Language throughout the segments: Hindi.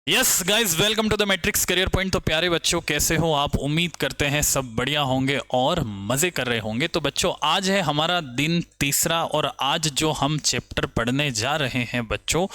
Yes guys, welcome to the Matrix Career Point. तो प्यारे बच्चों, कैसे हो आप? उम्मीद करते हैं सब बढ़िया होंगे और मज़े कर रहे होंगे। तो बच्चों, आज है हमारा दिन तीसरा और आज जो हम चैप्टर पढ़ने जा रहे हैं बच्चों,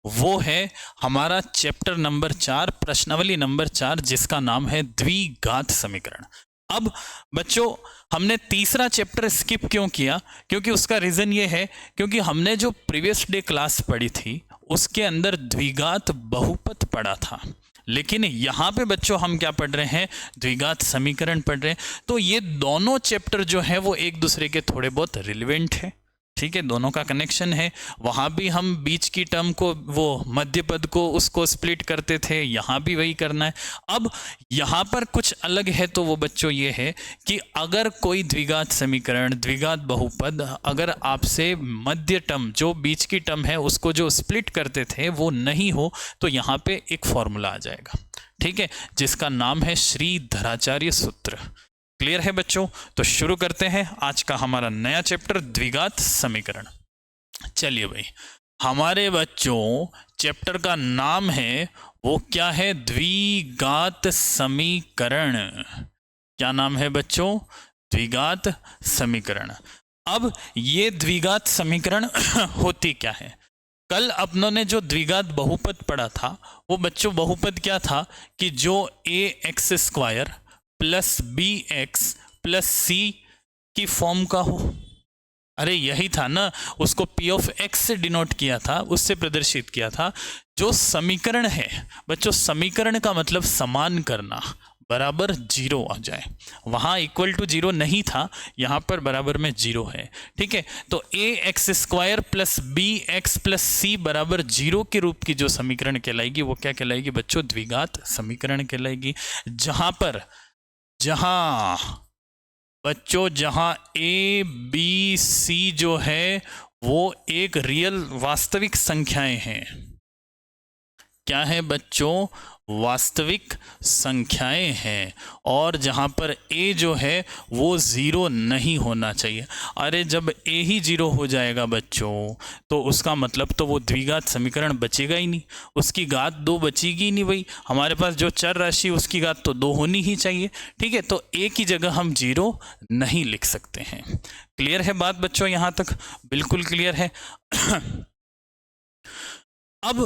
वो है हमारा चैप्टर नंबर 4, प्रश्नावली नंबर 4, जिसका नाम है द्विघात समीकरण। अब बच्चों, हमने तीसरा चैप्टर स्किप क्यों किया? क्योंकि उसका रीज़न ये है, क्योंकि हमने जो प्रीवियस डे क्लास पढ़ी थी उसके अंदर द्विघात बहुपद पढ़ा था, लेकिन यहाँ पे बच्चों हम क्या पढ़ रहे हैं? द्विघात समीकरण पढ़ रहे हैं। तो ये दोनों चैप्टर जो है वो एक दूसरे के थोड़े बहुत रिलेवेंट है, ठीक है, दोनों का कनेक्शन है। वहाँ भी हम बीच की टर्म को, वो मध्य पद को, उसको स्प्लिट करते थे, यहाँ भी वही करना है। अब यहाँ पर कुछ अलग है, तो वो बच्चों ये है कि अगर कोई द्विघात समीकरण, द्विघात बहुपद, अगर आपसे मध्य टर्म, जो बीच की टर्म है, उसको जो स्प्लिट करते थे वो नहीं हो, तो यहाँ पे एक फॉर्मूला आ जाएगा, ठीक है, जिसका नाम है श्रीधराचार्य सूत्र। क्लियर है बच्चों? तो शुरू करते हैं आज का हमारा नया चैप्टर, द्विघात समीकरण। चलिए भाई, हमारे बच्चों चैप्टर का नाम है, वो क्या है? द्विघात समीकरण। क्या नाम है बच्चों? द्विघात समीकरण। अब ये द्विघात समीकरण होती क्या है? कल अपनों ने जो द्विघात बहुपद पढ़ा था, वो बच्चों बहुपद क्या था कि जो ax² plus bx plus c की फॉर्म का हो। अरे यही था ना, उसको p ऑफ x से डिनोट किया था, उससे प्रदर्शित किया था। जो समीकरण है बच्चों, समीकरण का मतलब समान करना, बराबर जीरो आ जाए। वहाँ इक्वल टू जीरो नहीं था, यहाँ पर बराबर में जीरो है, ठीक है। तो ax² plus bx plus c बराबर जीरो के रूप की जो समीकरण कहलाएगी, वो क्या कहलाएगी बच्चों? द्विघात समीकरण कहलाएगी। जहां बच्चों, जहां ए बी सी जो है वो एक रियल वास्तविक संख्याएं हैं। क्या है बच्चों? वास्तविक संख्याएं हैं। और जहां पर ए जो है वो ज़ीरो नहीं होना चाहिए। अरे जब ए ही ज़ीरो हो जाएगा बच्चों, तो उसका मतलब तो वो द्विघात समीकरण बचेगा ही नहीं, उसकी घात दो बचेगी ही नहीं। भाई हमारे पास जो चर राशि, उसकी घात तो दो होनी ही चाहिए, ठीक है। तो ए की जगह हम जीरो नहीं लिख सकते हैं। क्लियर है बात बच्चों? यहाँ तक बिल्कुल क्लियर है। अब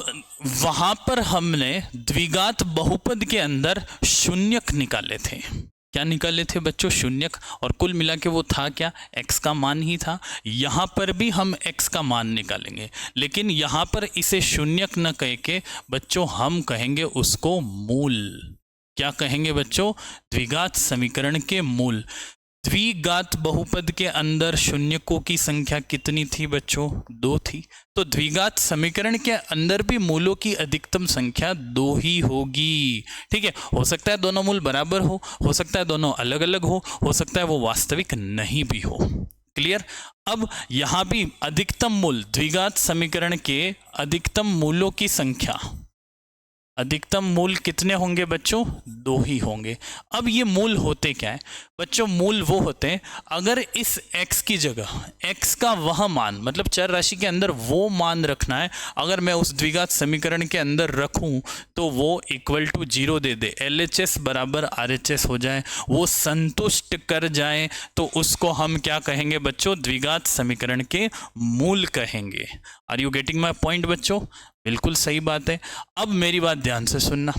वहां पर हमने द्विघात बहुपद के अंदर शून्यक निकाले थे। क्या निकाले थे बच्चों? शून्यक। और कुल मिला के वो था क्या? x का मान ही था। यहाँ पर भी हम x का मान निकालेंगे, लेकिन यहाँ पर इसे शून्यक न कह के बच्चों हम कहेंगे उसको मूल। क्या कहेंगे बच्चों? द्विघात समीकरण के मूल। द्विघात बहुपद के अंदर शून्यकों की संख्या कितनी थी बच्चों? दो थी। तो द्विघात समीकरण के अंदर भी मूलों की अधिकतम संख्या दो ही होगी, ठीक है। हो सकता है दोनों मूल बराबर हो सकता है दोनों अलग अलग हो सकता है वो वास्तविक नहीं भी हो। क्लियर? अब यहां भी अधिकतम मूल, द्विघात समीकरण के अधिकतम मूलों की संख्या, अधिकतम मूल कितने होंगे बच्चों? दो ही होंगे। अब ये मूल होते क्या है बच्चों? मूल वो होते हैं, अगर इस x की जगह x का वह मान, मतलब चर राशि के अंदर वो मान रखना है, अगर मैं उस द्विघात समीकरण के अंदर रखूं तो वो इक्वल टू जीरो दे दे, LHS बराबर RHS हो जाए, वो संतुष्ट कर जाए, तो उसको हम क्या कहेंगे बच्चों? द्विघात समीकरण के मूल कहेंगे। Are you getting my point बच्चों? बिल्कुल सही बात है। अब मेरी बात ध्यान से सुनना।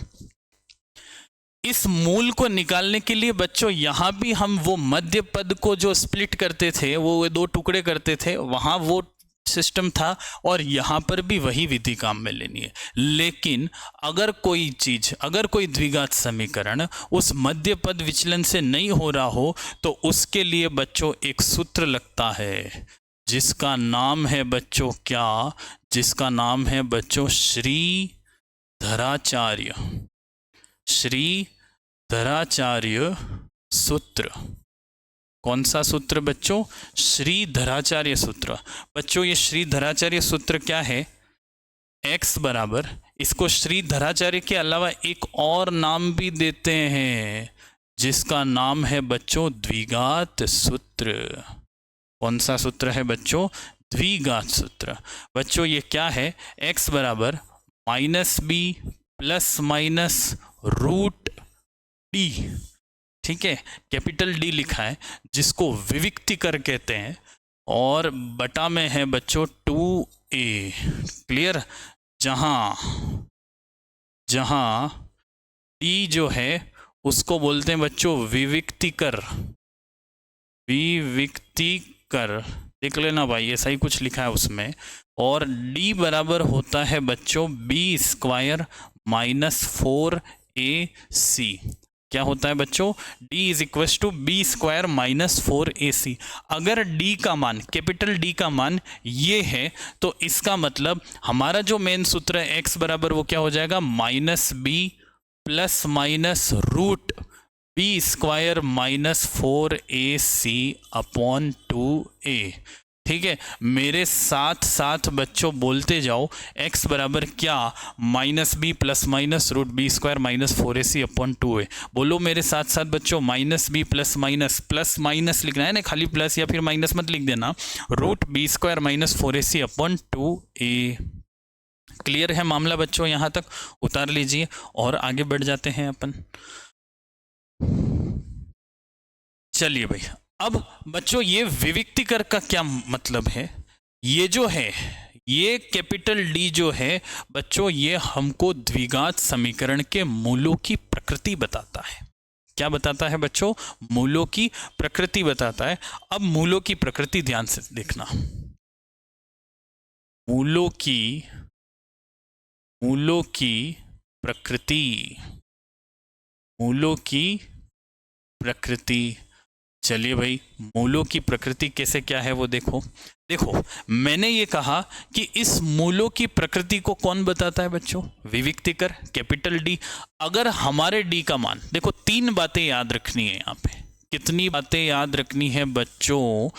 इस मूल को निकालने के लिए बच्चों यहां भी हम वो मध्य पद को जो स्प्लिट करते थे, वो दो टुकड़े करते थे, वहां वो सिस्टम था, और यहां पर भी वही विधि काम में लेनी है। लेकिन अगर कोई चीज, अगर कोई द्विघात समीकरण उस मध्य पद विचलन से नहीं हो रहा हो, तो उसके लिए बच्चों एक सूत्र लगता है, जिसका नाम है बच्चों क्या? जिसका नाम है बच्चों श्रीधराचार्य, श्रीधराचार्य सूत्र। कौन सा सूत्र बच्चों? श्रीधराचार्य सूत्र। बच्चों ये श्रीधराचार्य सूत्र क्या है? x बराबर, इसको श्रीधराचार्य के अलावा एक और नाम भी देते हैं, जिसका नाम है बच्चों द्विघात सूत्र। कौन सा सूत्र है बच्चों? द्विघात सूत्र। बच्चों ये क्या है? x बराबर -b plus minus root D, ठीक है, कैपिटल डी लिखा है जिसको विविक्तिकर कहते हैं, और बटा में है बच्चों 2a। क्लियर? जहां जहां डी जो है उसको बोलते हैं बच्चों विविक्तिकर, विविक्तिकर, देख लेना भाई, ऐसा ही कुछ लिखा है उसमें। और डी बराबर होता है बच्चों बी स्क्वायर माइनस 4ac। क्या होता है बच्चों? d is equal to b square minus 4ac। अगर d का मान, कैपिटल D का मान ये है, तो इसका मतलब हमारा जो मेन सूत्र है x बराबर वो क्या हो जाएगा? Minus b plus minus root b square minus 4ac upon 2a। ठीक है, मेरे साथ साथ बच्चों बोलते जाओ, x बराबर क्या? Minus b plus minus root b square minus 4ac upon 2a। बोलो मेरे साथ साथ बच्चों, माइनस बी प्लस माइनस लिखना है ना, खाली प्लस या फिर माइनस मत लिख देना। Root b square minus 4ac upon 2a। Clear है मामला बच्चों? यहां तक उतार लीजिए और आगे बढ़ जाते हैं अपन। चलिए भाई, अब बच्चों ये विविक्तिकर का क्या मतलब है? ये जो है, ये कैपिटल डी जो है बच्चों, ये हमको द्विघात समीकरण के मूलों की प्रकृति बताता है। क्या बताता है बच्चों? मूलों की प्रकृति बताता है। अब मूलों की प्रकृति ध्यान से देखना। मूलों की प्रकृति, मूलों की प्रकृति। चलिए भाई, मूलों की प्रकृति कैसे, क्या है वो देखो। देखो, मैंने ये कहा कि इस मूलों की प्रकृति को कौन बताता है बच्चों? विविक्तिकर, कैपिटल डी। अगर हमारे डी का मान, देखो 3 बातें याद रखनी है यहाँ पे। कितनी बातें याद रखनी है बच्चों?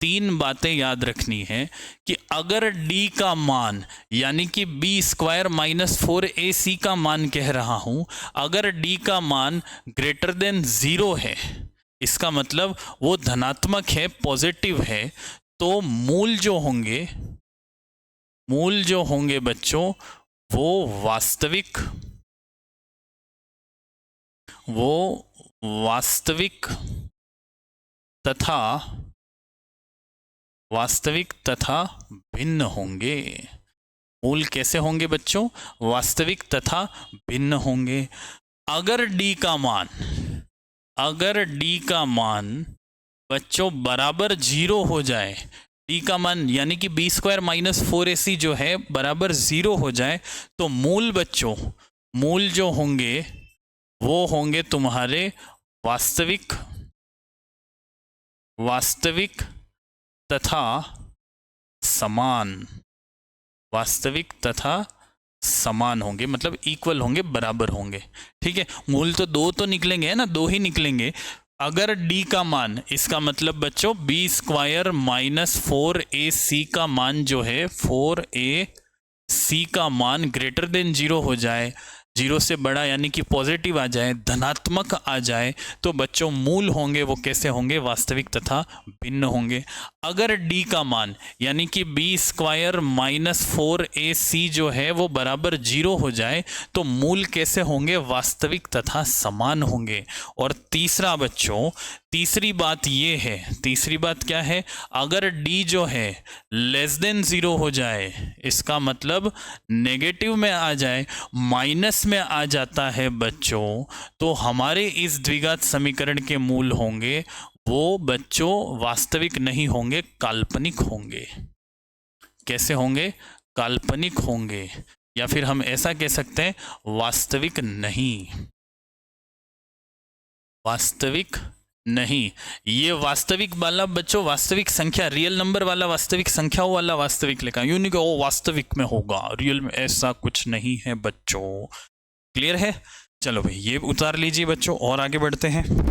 3 बातें याद रखनी है कि अगर d का मान, यानी कि बी स्क्वायर माइनस 4ac का मान कह रहा हूं, अगर d का मान ग्रेटर देन 0 है, इसका मतलब वो धनात्मक है, पॉजिटिव है, तो मूल जो होंगे बच्चों वो वास्तविक तथा भिन्न होंगे। मूल कैसे होंगे बच्चों? वास्तविक तथा भिन्न होंगे। अगर d का मान बच्चों बराबर 0 हो जाए, d का मान यानी कि बी स्क्वायर माइनस 4ac जो है बराबर 0 हो जाए, तो मूल बच्चों, मूल जो होंगे वो होंगे तुम्हारे वास्तविक तथा समान। वास्तविक तथा समान होंगे, मतलब इक्वल होंगे, बराबर होंगे। ठीक है, मूल तो 2 तो निकलेंगे ना, 2 ही निकलेंगे। अगर d का मान, इसका मतलब बच्चों बी स्क्वायर माइनस 4ac का मान जो है, 4ac का मान ग्रेटर देन 0 हो जाए, 0 से बड़ा यानी कि पॉजिटिव आ जाए, धनात्मक आ जाए, तो बच्चों मूल होंगे वो कैसे होंगे? वास्तविक तथा भिन्न होंगे। अगर d का मान यानी कि बी स्क्वायर माइनस 4ac जो है वो बराबर 0 हो जाए, तो मूल कैसे होंगे? वास्तविक तथा समान होंगे। और तीसरा बच्चों, तीसरी बात ये है, तीसरी बात क्या है? अगर d जो है लेस देन 0 हो जाए, इसका मतलब नेगेटिव में आ जाए, माइनस में आ जाता है बच्चों, तो हमारे इस द्विघात समीकरण के मूल होंगे वो बच्चों वास्तविक नहीं होंगे, काल्पनिक होंगे। कैसे होंगे? काल्पनिक होंगे, या फिर हम ऐसा कह सकते हैं वास्तविक नहीं। वास्तविक नहीं, ये वास्तविक वाला बच्चों, वास्तविक संख्या, रियल नंबर वाला वास्तविक संख्याओं वाला वास्तविक लिखा, यूं नहीं कि वो वास्तविक में होगा, रियल में ऐसा कुछ नहीं है बच्चों। क्लियर है? चलो भाई, ये उतार लीजिए बच्चों और आगे बढ़ते हैं।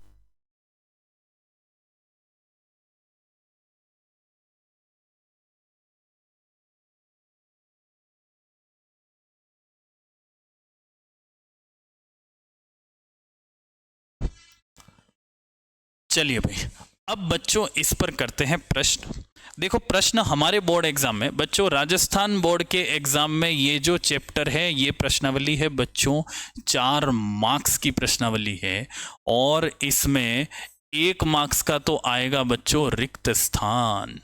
चलिए भाई, अब बच्चों इस पर करते हैं प्रश्न। देखो प्रश्न हमारे बोर्ड एग्जाम में बच्चों, राजस्थान बोर्ड के एग्जाम में ये जो चैप्टर है ये प्रश्नावली है बच्चों, 4 मार्क्स की प्रश्नावली है और इसमें 1 मार्क्स का तो आएगा बच्चों रिक्त स्थान।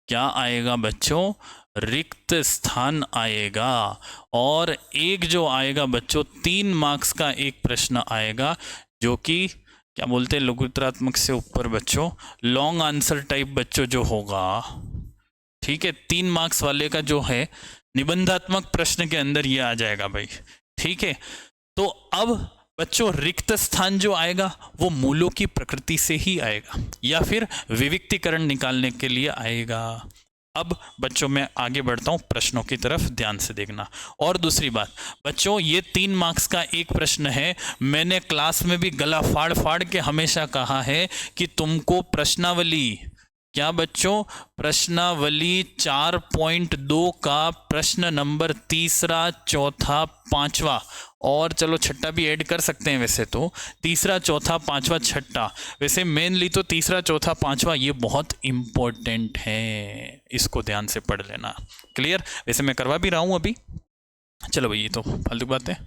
क्या आएगा बच्चों? रिक्त स्थान आएगा। और एक जो आएगा बच्चों 3 मार्क्स का एक प्रश्न आएगा जो कि क्या बोलते हैं लघुत्तरात्मक से ऊपर बच्चों, लॉन्ग आंसर टाइप बच्चों जो होगा, ठीक है, 3 मार्क्स वाले का जो है निबंधात्मक प्रश्न के अंदर ये आ जाएगा भाई, ठीक है। तो अब बच्चों रिक्त स्थान जो आएगा वो मूलों की प्रकृति से ही आएगा या फिर विविक्तीकरण निकालने के लिए आएगा। अब बच्चों मैं आगे बढ़ता हूं प्रश्नों की तरफ, ध्यान से देखना। और दूसरी बात बच्चों, ये 3 मार्क्स का एक प्रश्न है। मैंने क्लास में भी गला फाड़ फाड़ के हमेशा कहा है कि तुमको प्रश्नावली, क्या बच्चों, प्रश्नावली 4.2 का प्रश्न नंबर 3, 4, 5वां और चलो छठा भी ऐड कर सकते हैं वैसे तो, 3, 4, 5वां, छठा, वैसे मेनली तो 3, 4, 5वां ये बहुत इंपॉर्टेंट है, इसको ध्यान से पढ़ लेना। क्लियर? वैसे मैं करवा भी रहा हूं अभी। चलो भाई ये तो फालतू बात है।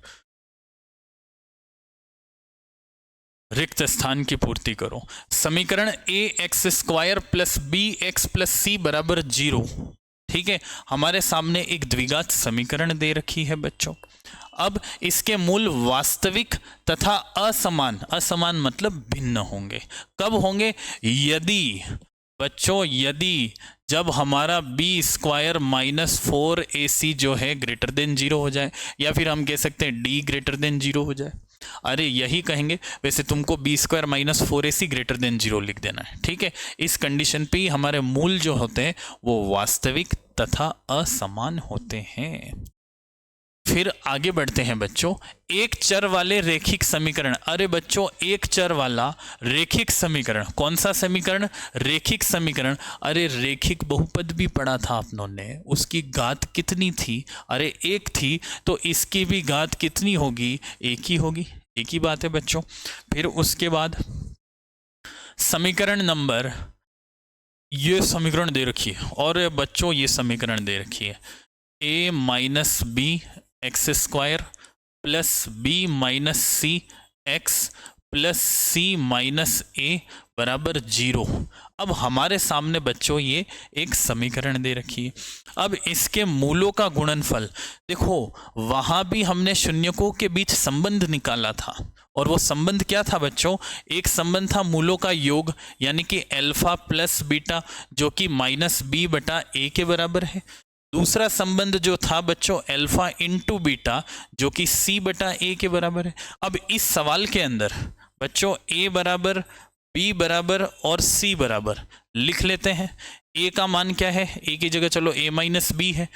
रिक्त स्थान की पूर्ति करो। समीकरण ax² plus bx plus c बराबर 0, ठीक है, हमारे सामने एक द्विघात समीकरण दे रखी है बच्चों। अब इसके मूल वास्तविक तथा असमान, असमान मतलब भिन्न होंगे। कब होंगे? यदि बच्चों, यदि जब हमारा b² माइनस 4ac जो है ग्रेटर देन 0 हो जाए, या फिर हम कह सकते हैं d ग्रेटर देन 0 हो जाए। अरे यही कहेंगे, वैसे तुमको b² minus 4ac greater than 0 लिख देना है, ठीक है। इस कंडीशन पे ही हमारे मूल जो होते हैं वो वास्तविक तथा असमान होते हैं। फिर आगे बढ़ते हैं बच्चों, एक चर वाले रेखिक समीकरण। अरे बच्चों एक चर वाला रेखिक समीकरण, कौन सा समीकरण? रेखिक समीकरण। अरे रेखिक बहुपद भी पढ़ा था आपनों ने, उसकी घात कितनी थी? अरे 1 थी, तो इसकी भी घात कितनी होगी? 1 ही होगी, एक ही बात है बच्चों। फिर उसके बाद समीकरण नंबर, ये समीकरण दे रखी है, और बच्चों ये समीकरण दे रखी है a minus b x² plus b minus c x plus c minus a बराबर 0। अब हमारे सामने बच्चों ये एक समीकरण दे रखी है। अब इसके मूलों का गुणनफल, देखो वहां भी हमने शून्यकों के बीच संबंध निकाला था, और वो संबंध क्या था बच्चों? एक संबंध था मूलों का योग, यानी कि अल्फा प्लस बीटा जो कि माइनस b बटा a के बराबर है। दूसरा संबंध जो था बच्चों अल्फा इंटू बीटा जो कि c बटा a के बराबर है। अब इस सवाल के अंदर बच्चों a बराबर, b बराबर और c बराबर लिख लेते हैं। a का मान क्या है? a की जगह चलो a माइनस बी है।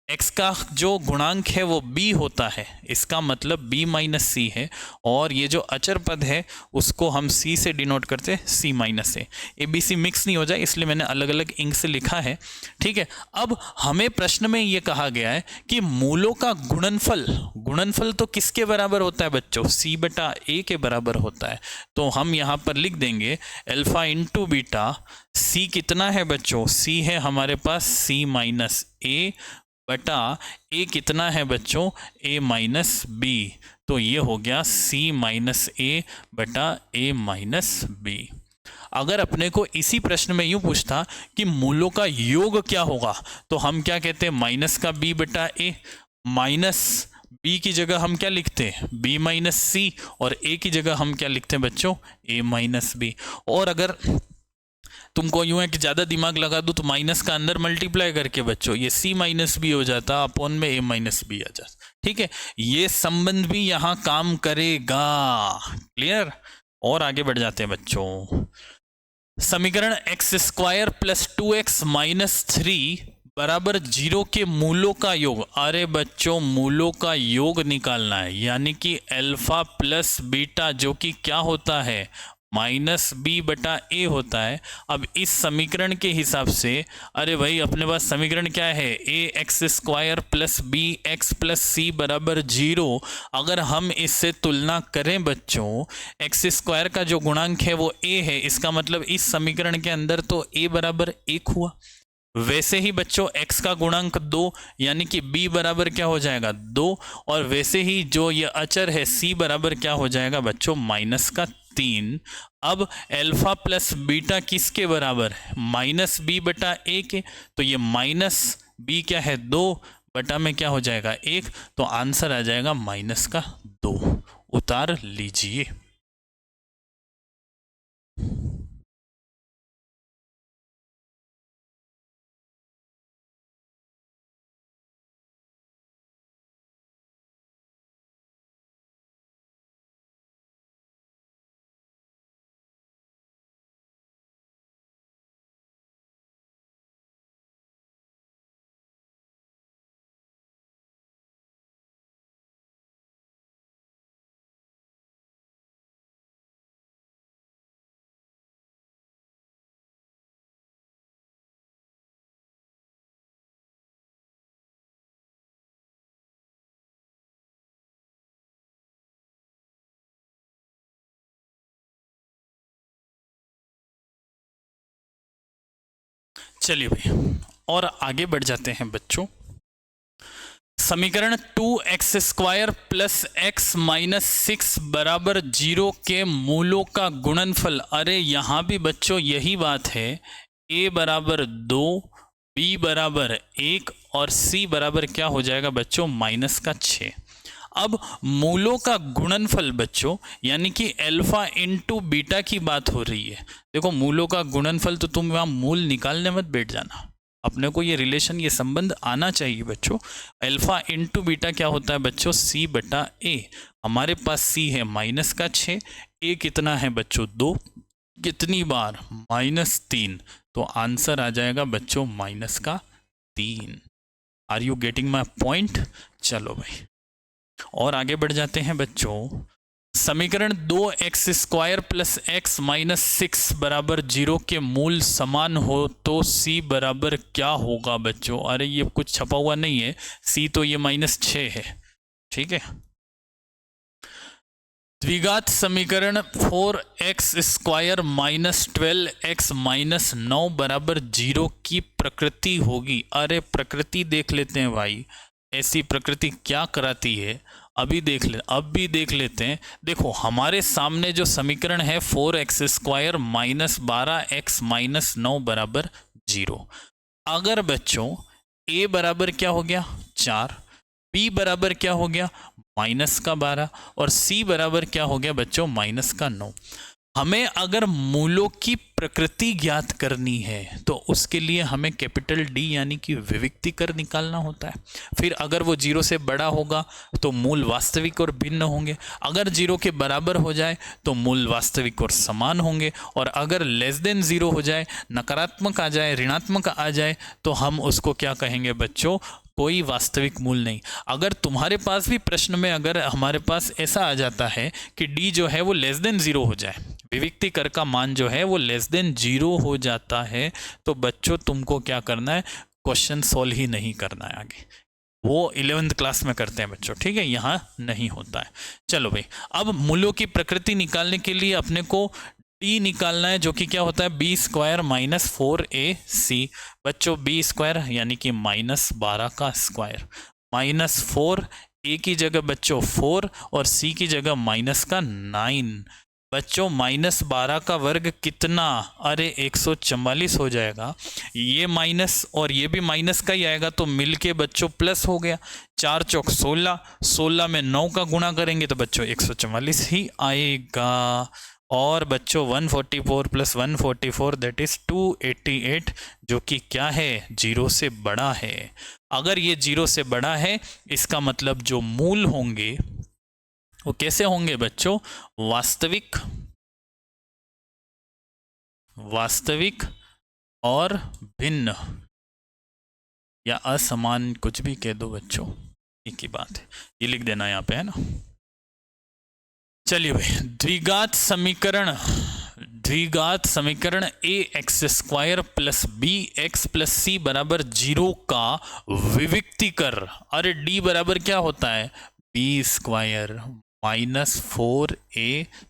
x का जो गुणांक है वो b होता है, इसका मतलब b माइनस सी है, और ये जो अचर पद है उसको हम c से डिनोट करते हैं, c माइनस ए। ABC मिक्स नहीं हो जाए इसलिए मैंने अलग अलग इंक से लिखा है, ठीक है। अब हमें प्रश्न में ये कहा गया है कि मूलों का गुणनफल, गुणनफल तो किसके बराबर होता है बच्चों? c बटा a के बराबर होता है। तो हम यहाँ पर लिख देंगे अल्फा इंटू बीटा, c कितना है बच्चों? c है हमारे पास c माइनस ए बटा a कितना है बच्चों? a minus b. तो ये हो गया c माइनस ए बटा a माइनस बी। अगर अपने को इसी प्रश्न में यूं पूछता कि मूलों का योग क्या होगा, तो हम क्या कहते हैं? माइनस का b बटा a, माइनस b की जगह हम क्या लिखते हैं? b माइनस सी, और a की जगह हम क्या लिखते हैं बच्चों? a minus b. और अगर तुमको यूं है कि ज़्यादा दिमाग लगा दूँ तो माइनस का अंदर मल्टीप्लाई करके बच्चों ये c माइनस बी हो जाता, अपॉन में a माइनस बी आ जाता, ठीक है। ये संबंध भी यहाँ काम करेगा। क्लियर? और आगे बढ़ जाते हैं बच्चों। समीकरण x² प्लस 2x माइनस 3 बराबर 0 के मूलों का योग। अरे बच्चों मूलों का योग निकालना है, यानी कि अल्फा प्लस बीटा जो कि क्या होता है? माइनस बी बटा ए होता है। अब इस समीकरण के हिसाब से, अरे भाई अपने पास समीकरण क्या है, a x square plus b x plus c बराबर 0। अगर हम इससे तुलना करें बच्चों, एक्स स्क्वायर का जो गुणांक है वो ए है, इसका मतलब इस समीकरण के अंदर तो ए बराबर 1 हुआ। वैसे ही बच्चों x का गुणांक 2 यानी कि b बराबर क्या हो जाएगा 2, और वैसे ही जो ये अचर है c बराबर क्या हो जाएगा बच्चों माइनस का 3। अब अल्फा प्लस बीटा किसके बराबर है, माइनस बी बटा ए के, तो ये माइनस बी क्या है 2 बटा में क्या हो जाएगा 1, तो आंसर आ जाएगा माइनस का 2। उतार लीजिए। चलिए भाई और आगे बढ़ जाते हैं बच्चों। समीकरण 2x square plus x minus 6 बराबर 0 के मूलों का गुणनफल। अरे यहाँ भी बच्चों यही बात है, a बराबर 2, b बराबर 1 और c बराबर क्या हो जाएगा बच्चों माइनस का 6। अब मूलों का गुणनफल बच्चों यानी कि अल्फा इंटू बीटा की बात हो रही है। देखो मूलों का गुणनफल, तो तुम वहां मूल निकालने मत बैठ जाना, अपने को ये रिलेशन, ये संबंध आना चाहिए बच्चों। अल्फा इंटू बीटा क्या होता है बच्चों c बटा a। हमारे पास c है माइनस का 6, a कितना है बच्चों 2, कितनी बार -3, तो आंसर आ जाएगा बच्चों माइनस का 3। Are you getting my point? चलो भाई और आगे बढ़ जाते हैं बच्चों। समीकरण 2x square plus x minus 6 बराबर 0 के मूल समान हो तो c बराबर क्या होगा बच्चों? अरे ये कुछ छपा हुआ नहीं है, c तो ये -6 है, ठीक है। द्विघात समीकरण 4x square minus 12x minus 9 बराबर 0 की प्रकृति होगी। अरे प्रकृति देख लेते हैं भाई, ऐसी प्रकृति क्या कराती है, अब भी देख लेते हैं। देखो हमारे सामने जो समीकरण है 4x square minus 12x minus 9 बराबर 0। अगर बच्चों a बराबर क्या हो गया 4, b बराबर क्या हो गया माइनस का 12 और c बराबर क्या हो गया बच्चों माइनस का 9। हमें अगर मूलों की प्रकृति ज्ञात करनी है तो उसके लिए हमें कैपिटल D यानी कि विविक्ति कर निकालना होता है। फिर अगर वो 0 से बड़ा होगा तो मूल वास्तविक और भिन्न होंगे, अगर 0 के बराबर हो जाए तो मूल वास्तविक और समान होंगे, और अगर लेस देन 0 हो जाए, नकारात्मक आ जाए, ऋणात्मक आ जाए, तो हम उसको क्या कहेंगे बच्चों, कोई वास्तविक मूल नहीं। अगर तुम्हारे पास भी प्रश्न में अगर हमारे पास ऐसा आ जाता है कि d जो है वो लेस देन 0 हो जाए, विविक्ति कर का मान जो है वो लेस देन 0 हो जाता है, तो बच्चों तुमको क्या करना है, क्वेश्चन सॉल्व ही नहीं करना है आगे, वो 11th क्लास में करते हैं बच्चों, ठीक है, यहाँ नहीं होता है। चलो भाई अब मूलों की प्रकृति निकालने के लिए अपने को d निकालना है, जो कि क्या होता है b स्क्वायर माइनस 4ac। बच्चों b स्क्वायर यानी कि -12 का स्क्वायर, -4, a की जगह बच्चों 4 और c की जगह माइनस का 9। बच्चों -12 का वर्ग कितना, अरे 144 हो जाएगा, ये माइनस और ये भी माइनस का ही आएगा, तो मिलके बच्चों प्लस हो गया, 4 चौक 16, 16 में 9 का गुणा करेंगे तो बच्चों 144 ही आएगा। और बच्चों 144 प्लस 144 दैट इज 288, जो कि क्या है 0 से बड़ा है। अगर ये 0 से बड़ा है इसका मतलब जो मूल होंगे वो कैसे होंगे बच्चों, वास्तविक और भिन्न या असमान, कुछ भी कह दो बच्चों, एक ही बात है, ये लिख देना यहाँ पे, है ना। चलिए भाई द्विघात समीकरण द्विघात समीकरण a x square plus b x plus c बराबर 0 का विविक्ति कर। अरे डी बराबर क्या होता है, बी स्क्वायर माइनस 4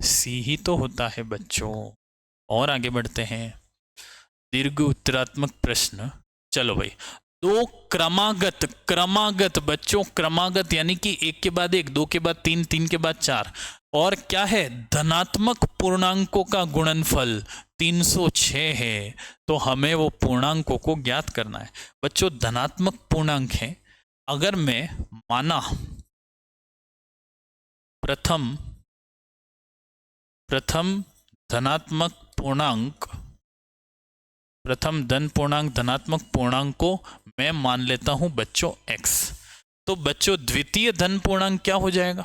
सी ही तो होता है बच्चों। और आगे बढ़ते हैं, दीर्घ उत्तरात्मक प्रश्न। चलो भाई, दो क्रमागत, क्रमागत बच्चों, क्रमागत यानी कि एक के बाद एक, दो के बाद तीन, तीन के बाद चार, और क्या है, धनात्मक पूर्णांकों का गुणनफल 306 है। तो हमें वो पूर्णांकों को ज्ञात करना है बच्चों। धनात्मक पूर्णांक है, अगर मैं माना प्रथम धनात्मक पूर्णांक, प्रथम धन पूर्णांक, धनात्मक पूर्णांक को मैं मान लेता हूं बच्चों x, तो बच्चों द्वितीय धन पूर्णांक क्या हो जाएगा।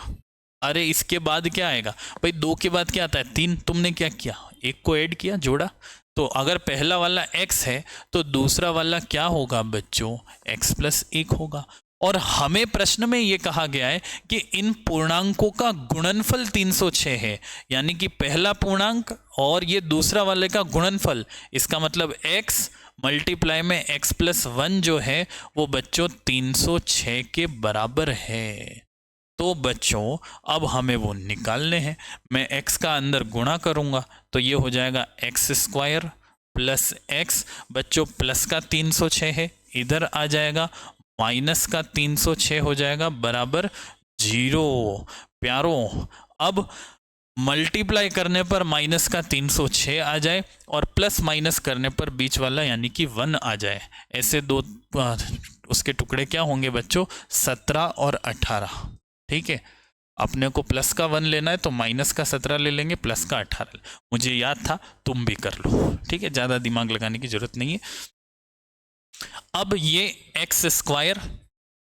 अरे इसके बाद क्या आएगा भाई, दो के बाद क्या आता है, तीन। तुमने क्या किया, एक को ऐड किया, जोड़ा। तो अगर पहला वाला x है तो दूसरा वाला क्या होगा बच्चों, x प्लस 1 होगा। और हमें प्रश्न में यह कहा गया है कि इन पूर्णांकों का गुणनफल 306 है, यानी कि पहला पूर्णांक और ये दूसरा वाले का गुणनफल। इसका मतलब x मल्टीप्लाई में x प्लस 1 जो है वो बच्चों 306 के बराबर है। तो बच्चों अब हमें वो निकालने हैं। मैं x का अंदर गुणा करूंगा तो ये हो जाएगा एक्स स्क्वायर प्लस x, बच्चों प्लस का 306 है, इधर आ जाएगा, माइनस का 306 हो जाएगा बराबर 0। प्यारों, अब मल्टीप्लाई करने पर माइनस का 306 आ जाए और प्लस माइनस करने पर बीच वाला यानी कि 1 आ जाए। ऐसे दो उसके टुकड़े क्या होंगे बच्चों, 17 और 18। ठीक है, अपने को प्लस का 1 लेना है तो माइनस का 17 ले लेंगे, प्लस का 18। मुझे याद था, तुम भी कर लो। ठीक है, ज़्यादा दिमाग लगाने की जरूरत नहीं है। अब ये x square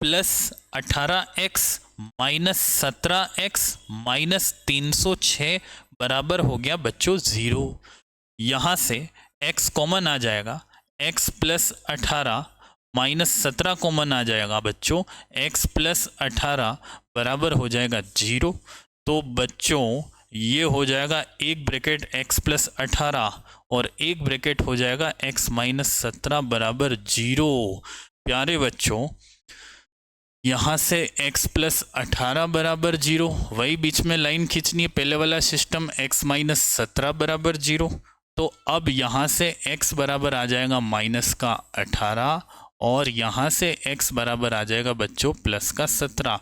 plus 18x minus 17x minus 306 बराबर हो गया बच्चों 0। यहाँ से x कॉमन आ जाएगा, x प्लस 18 माइनस 17 कॉमन आ जाएगा बच्चों, x प्लस 18 बराबर हो जाएगा 0। तो बच्चों ये हो जाएगा एक ब्रैकेट x प्लस 18 और एक ब्रैकेट हो जाएगा x माइनस 17 बराबर 0। प्यारे बच्चों, यहाँ से x प्लस 18 बराबर 0, वही बीच में लाइन खींचनी है, पहले वाला सिस्टम x माइनस 17 बराबर 0। तो अब यहाँ से x बराबर आ जाएगा माइनस का 18 और यहाँ से x बराबर आ जाएगा बच्चों प्लस का 17।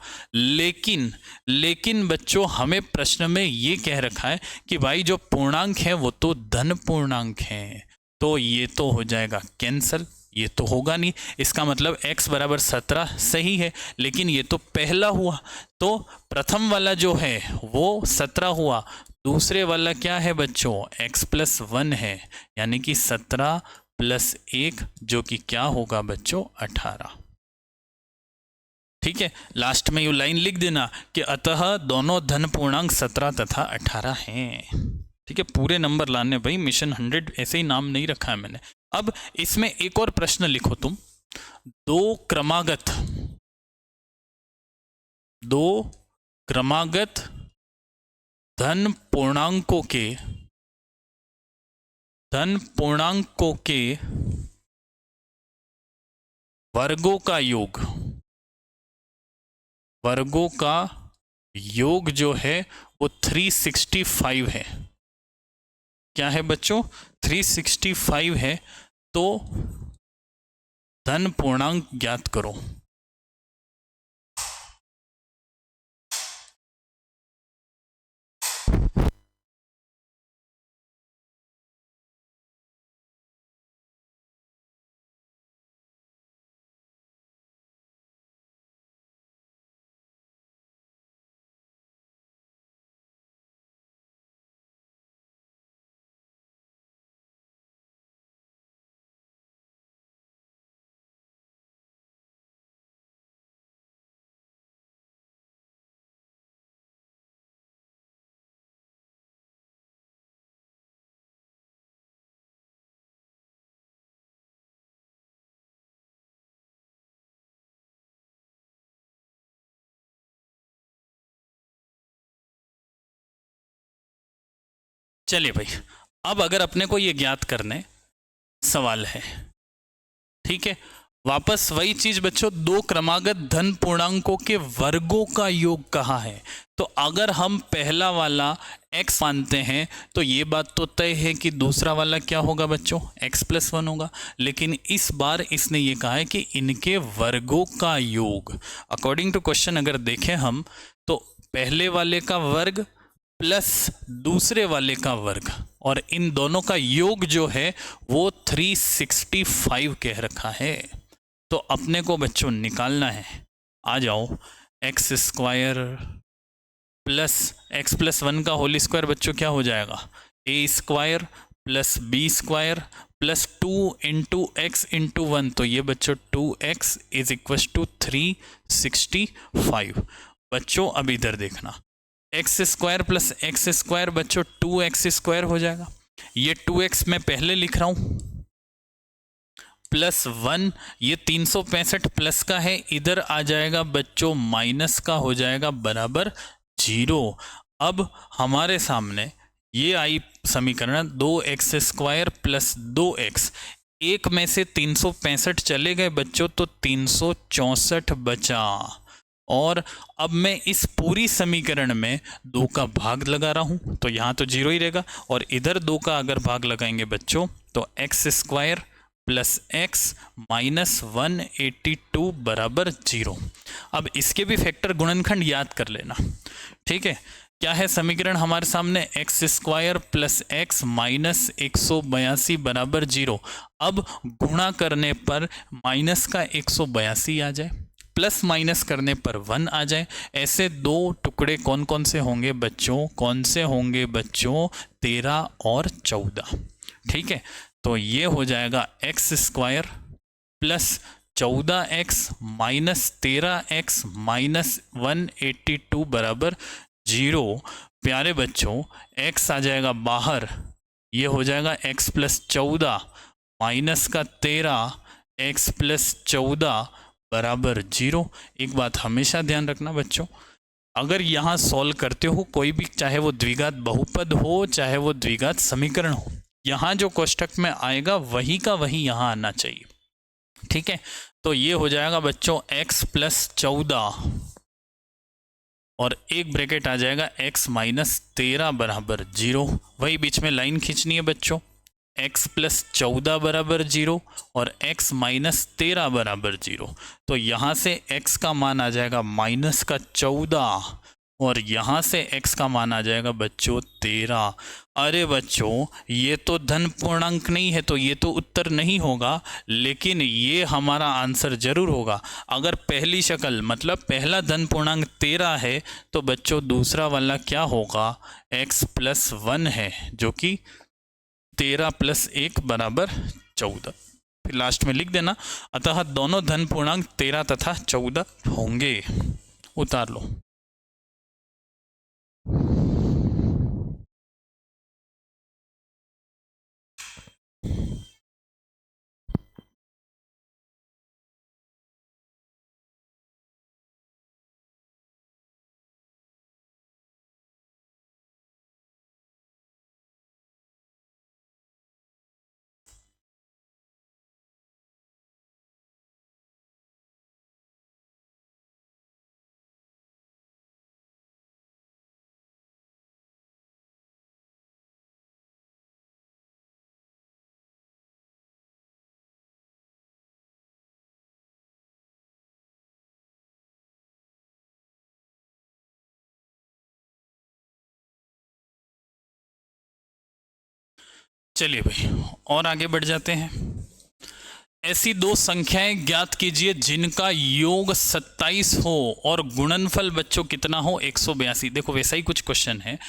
लेकिन बच्चों हमें प्रश्न में ये कह रखा है कि भाई जो पूर्णांक है वो तो धन पूर्णांक है, तो ये तो हो जाएगा कैंसल, ये तो होगा नहीं। इसका मतलब x बराबर 17 सही है, लेकिन ये तो पहला हुआ, तो प्रथम वाला जो है वो 17 हुआ, दूसरे वाला क्या है बच्चों, x प्लस 1 है, यानी कि 17 प्लस 1 जो कि क्या होगा बच्चों 18। ठीक है, लास्ट में ये लाइन लिख देना कि अतः दोनों धन पूर्णांक 17 तथा 18 हैं। ठीक है, पूरे नंबर लाने भाई, मिशन 100 ऐसे ही नाम नहीं रखा है मैंने। अब इसमें एक और प्रश्न लिखो तुम, दो क्रमागत धन पूर्णांकों के वर्गों का योग जो है वो 365 है। क्या है बच्चों, 365 है। तो धन पूर्णांक ज्ञात करो। चलिए भाई, अब अगर अपने को ये ज्ञात करने सवाल है, ठीक है, वापस वही चीज बच्चों, दो क्रमागत धन पूर्णांकों के वर्गों का योग कहाँ है। तो अगर हम पहला वाला x मानते हैं तो ये बात तो तय है कि दूसरा वाला क्या होगा बच्चों, x+1 होगा। लेकिन इस बार इसने ये कहा है कि इनके वर्गों का योग, अकॉर्डिंग टू क्वेश्चन अगर देखें हम तो पहले वाले का वर्ग प्लस दूसरे वाले का वर्ग, और इन दोनों का योग जो है वो 365 कह रखा है। तो अपने को बच्चों निकालना है, आ जाओ, x² प्लस x+1 का होल स्क्वायर बच्चों क्या हो जाएगा, a² plus b² plus 2 into x into 1, तो ये बच्चों 2x इज इक्वल टू 365। बच्चों अब इधर देखना, x² प्लस x² बच्चों 2x² हो जाएगा। ये 2x मैं पहले लिख रहा हूं प्लस 1, ये 365 प्लस का है, इधर आ जाएगा बच्चों माइनस का हो जाएगा बराबर 0। अब हमारे सामने ये आई समीकरण 2x² प्लस 2x, एक में से 365 चले गए बच्चों तो 364 बचा। और अब मैं इस पूरी समीकरण में 2 का भाग लगा रहा हूं तो यहाँ तो 0 ही रहेगा, और इधर 2 का अगर भाग लगाएंगे बच्चों तो x² प्लस x माइनस 182 बराबर 0। अब इसके भी फैक्टर गुणनखंड याद कर लेना, ठीक है। क्या है समीकरण हमारे सामने, x² प्लस x माइनस 182 बराबर 0। अब गुणा करने पर माइनस का 182 आ जाए, प्लस माइनस करने पर 1 आ जाए। ऐसे दो टुकड़े कौन कौन से होंगे बच्चों, कौन से होंगे बच्चों, 13 और 14, ठीक है। तो ये हो जाएगा x² plus 14x minus 13x minus 182 बराबर 0। प्यारे बच्चों x आ जाएगा बाहर, ये हो जाएगा x प्लस 14 माइनस का 13 x प्लस 14 बराबर 0। एक बात हमेशा ध्यान रखना बच्चों, अगर यहाँ सॉल्व करते हो कोई भी, चाहे वो द्विघात बहुपद हो चाहे वो द्विघात समीकरण हो, यहाँ जो कोष्ठक में आएगा वही का वही यहाँ आना चाहिए, ठीक है। तो ये हो जाएगा बच्चों x प्लस 14 और एक ब्रैकेट आ जाएगा x माइनस 13 बराबर 0। वही बीच में लाइन खींचनी है बच्चों, x प्लस 14 बराबर 0 और x माइनस 13 बराबर 0। तो यहाँ से x का मान आ जाएगा माइनस का 14 और यहाँ से x का मान आ जाएगा बच्चों 13। अरे बच्चों ये तो धन पूर्णांक नहीं है तो ये तो उत्तर नहीं होगा, लेकिन ये हमारा आंसर जरूर होगा। अगर पहली शक्ल मतलब पहला धन पूर्णांक 13 है तो बच्चों दूसरा वाला क्या होगा, x प्लस 1 है, जो कि 13 प्लस 1 बराबर 14। फिर लास्ट में लिख देना, अतः दोनों धन पूर्णांक 13 तथा 14 होंगे। उतार लो। चलिए भाई और आगे बढ़ जाते हैं। ऐसी दो संख्याएं ज्ञात कीजिए जिनका योग 27 हो और गुणनफल बच्चों कितना हो, 182। देखो वैसा ही कुछ क्वेश्चन है,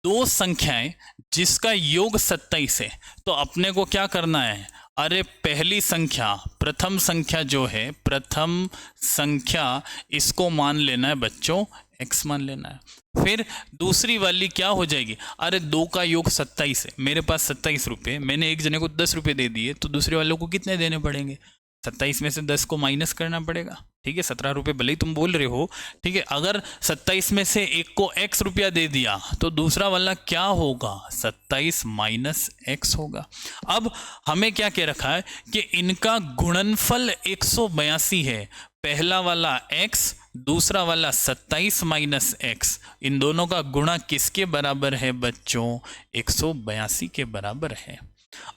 दो संख्याएं जिसका योग 27 है, तो अपने को क्या करना है, अरे पहली संख्या प्रथम संख्या जो है, प्रथम संख्या इसको मान लेना है बच्चों, x मान लेना है। फिर दूसरी वाली क्या हो जाएगी, अरे दो का योग 27 है, मेरे पास 27 रुपये, मैंने एक जने को 10 रुपये दे दिए तो दूसरे वालों को कितने देने पड़ेंगे, 27 में से 10 को माइनस करना पड़ेगा, ठीक है। 17 रुपये भले ही तुम बोल रहे हो, ठीक है। अगर 27 में से एक को x रुपया दे दिया तो दूसरा वाला क्या होगा, 27 माइनस x होगा। अब हमें क्या कह रखा है कि इनका गुणनफल 182 है, पहला वाला x, दूसरा वाला 27 माइनस x, इन दोनों का गुणा किसके बराबर है बच्चों, 182 के बराबर है।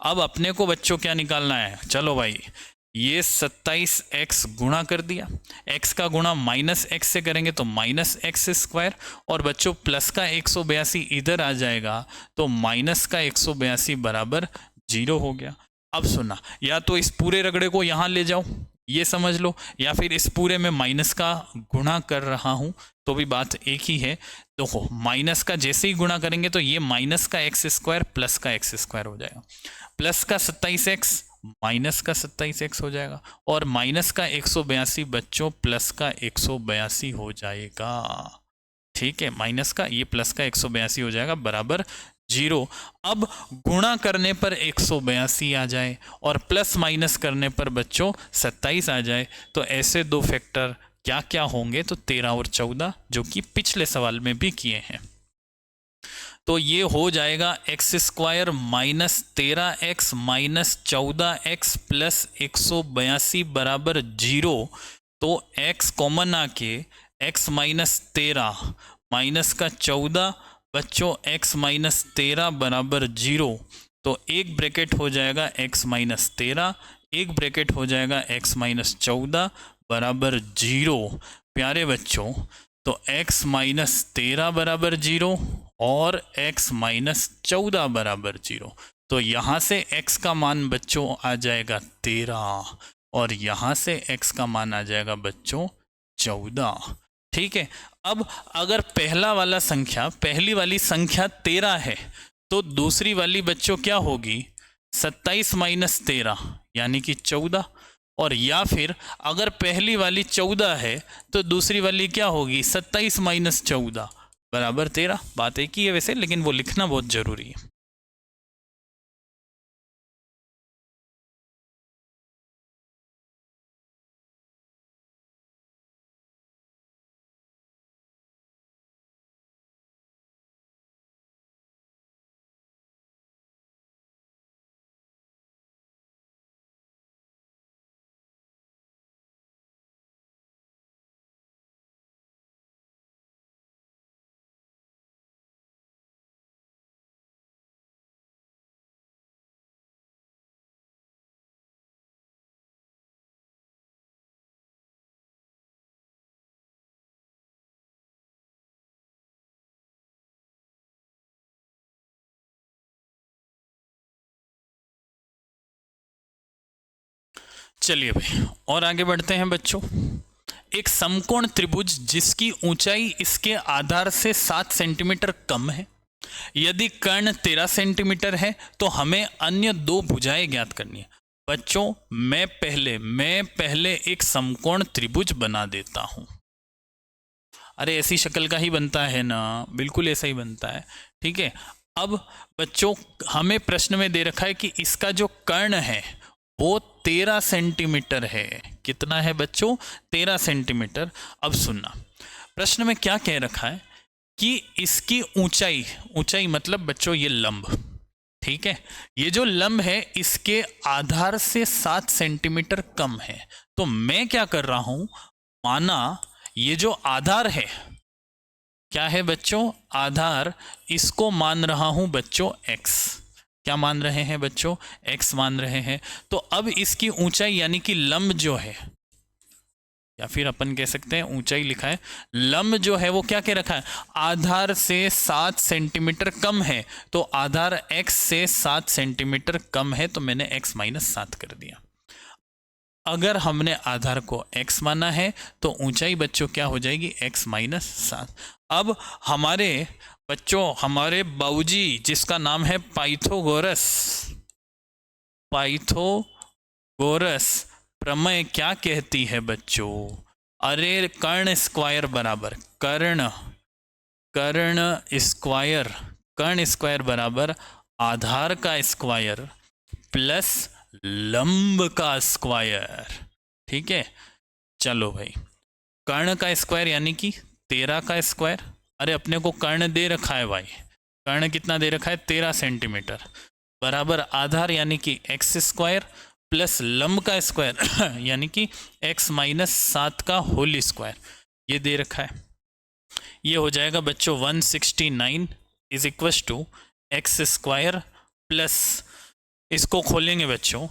अब अपने को बच्चों क्या निकालना है, चलो भाई, ये 27x गुणा कर दिया, x का गुणा माइनस x से करेंगे तो माइनस एक्स स्क्वायर, और बच्चों प्लस का 182 इधर आ जाएगा तो माइनस का 182 बराबर 0 हो गया। अब सुना, या तो इस पूरे रगड़े को यहाँ ले जाओ, ये समझ लो, या फिर इस पूरे में माइनस का गुणा कर रहा हूँ तो भी बात एक ही है। देखो माइनस का जैसे ही गुणा करेंगे तो ये माइनस का एक्स स्क्वायर प्लस का एक्स स्क्वायर हो जाएगा, प्लस का 27x माइनस का 27x हो जाएगा, और माइनस का 182 बच्चों प्लस का 182 हो जाएगा, ठीक है। माइनस का ये प्लस का 182 हो जाएगा बराबर 0। अब गुणा करने पर 182 आ जाए और प्लस माइनस करने पर बच्चों 27 आ जाए, तो ऐसे दो फैक्टर क्या क्या होंगे, तो 13 और 14, जो कि पिछले सवाल में भी किए हैं। तो ये हो जाएगा x square minus 13x minus 14x plus 182 बराबर 0। तो x कॉमन आके x माइनस 13 माइनस का 14 बच्चों x माइनस 13 बराबर 0। तो एक ब्रैकेट हो जाएगा x माइनस 13, एक ब्रैकेट हो जाएगा x माइनस 14 बराबर 0। प्यारे बच्चों, तो x माइनस 13 बराबर 0 और x माइनस 14 बराबर 0। तो यहाँ से x का मान बच्चों आ जाएगा 13 और यहाँ से x का मान आ जाएगा बच्चों 14, ठीक है। अब अगर पहला वाला संख्या, पहली वाली संख्या 13 है तो दूसरी वाली बच्चों क्या होगी, 27 माइनस 13 यानी कि 14, और या फिर अगर पहली वाली 14 है तो दूसरी वाली क्या होगी, 27 माइनस 14 बराबर 13। बात एक ही है वैसे, लेकिन वो लिखना बहुत जरूरी है। चलिए भाई और आगे बढ़ते हैं बच्चों। एक समकोण त्रिभुज जिसकी ऊंचाई इसके आधार से 7 सेंटीमीटर कम है, यदि कर्ण 13 सेंटीमीटर है तो हमें अन्य दो भुजाएं ज्ञात करनी है। बच्चों मैं पहले एक समकोण त्रिभुज बना देता हूं। अरे ऐसी शक्ल का ही बनता है ना, बिल्कुल ऐसा ही बनता है, ठीक है। अब बच्चों हमें प्रश्न में दे रखा है कि इसका जो कर्ण है वो 13 सेंटीमीटर है। कितना है बच्चों, 13 सेंटीमीटर। अब सुनना, प्रश्न में क्या कह रखा है कि इसकी ऊंचाई, ऊंचाई मतलब बच्चों ये लंब, ठीक है, ये जो लंब है इसके आधार से 7 सेंटीमीटर कम है। तो मैं क्या कर रहा हूं, माना ये जो आधार है, क्या है बच्चों, आधार, इसको मान रहा हूं बच्चों x। क्या मान रहे हैं बच्चों, x मान रहे हैं। तो अब इसकी ऊंचाई यानी कि लंब जो है, या फिर अपन कह सकते हैं ऊंचाई लिखा है, लंब जो है वो क्या कह रखा है, आधार से 7 सेंटीमीटर कम है। तो आधार x से 7 सेंटीमीटर कम है, तो मैंने x माइनस 7 कर दिया। अगर हमने आधार को x माना है तो ऊंचाई बच्चों क्या हो जाएगी, x माइनस 7। अब हमारे बच्चों, हमारे बाबूजी जिसका नाम है पाइथागोरस, पाइथागोरस प्रमेय क्या कहती है बच्चों, अरे कर्ण स्क्वायर बराबर कर्ण स्क्वायर बराबर आधार का स्क्वायर प्लस लंब का स्क्वायर। ठीक है, चलो भाई, कर्ण का स्क्वायर यानी कि 13 का स्क्वायर। अरे अपने को कर्ण दे रखा है भाई, कर्ण कितना दे रखा है, 13 सेंटीमीटर, बराबर आधार यानी कि एक्स स्क्वायर प्लस लंब का स्क्वायर यानी कि x माइनस 7 का होल स्क्वायर, ये दे रखा है। ये हो जाएगा बच्चों 169 is equal to x square plus, इसको खोलेंगे बच्चों,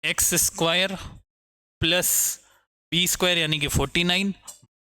x square plus b square यानी कि 49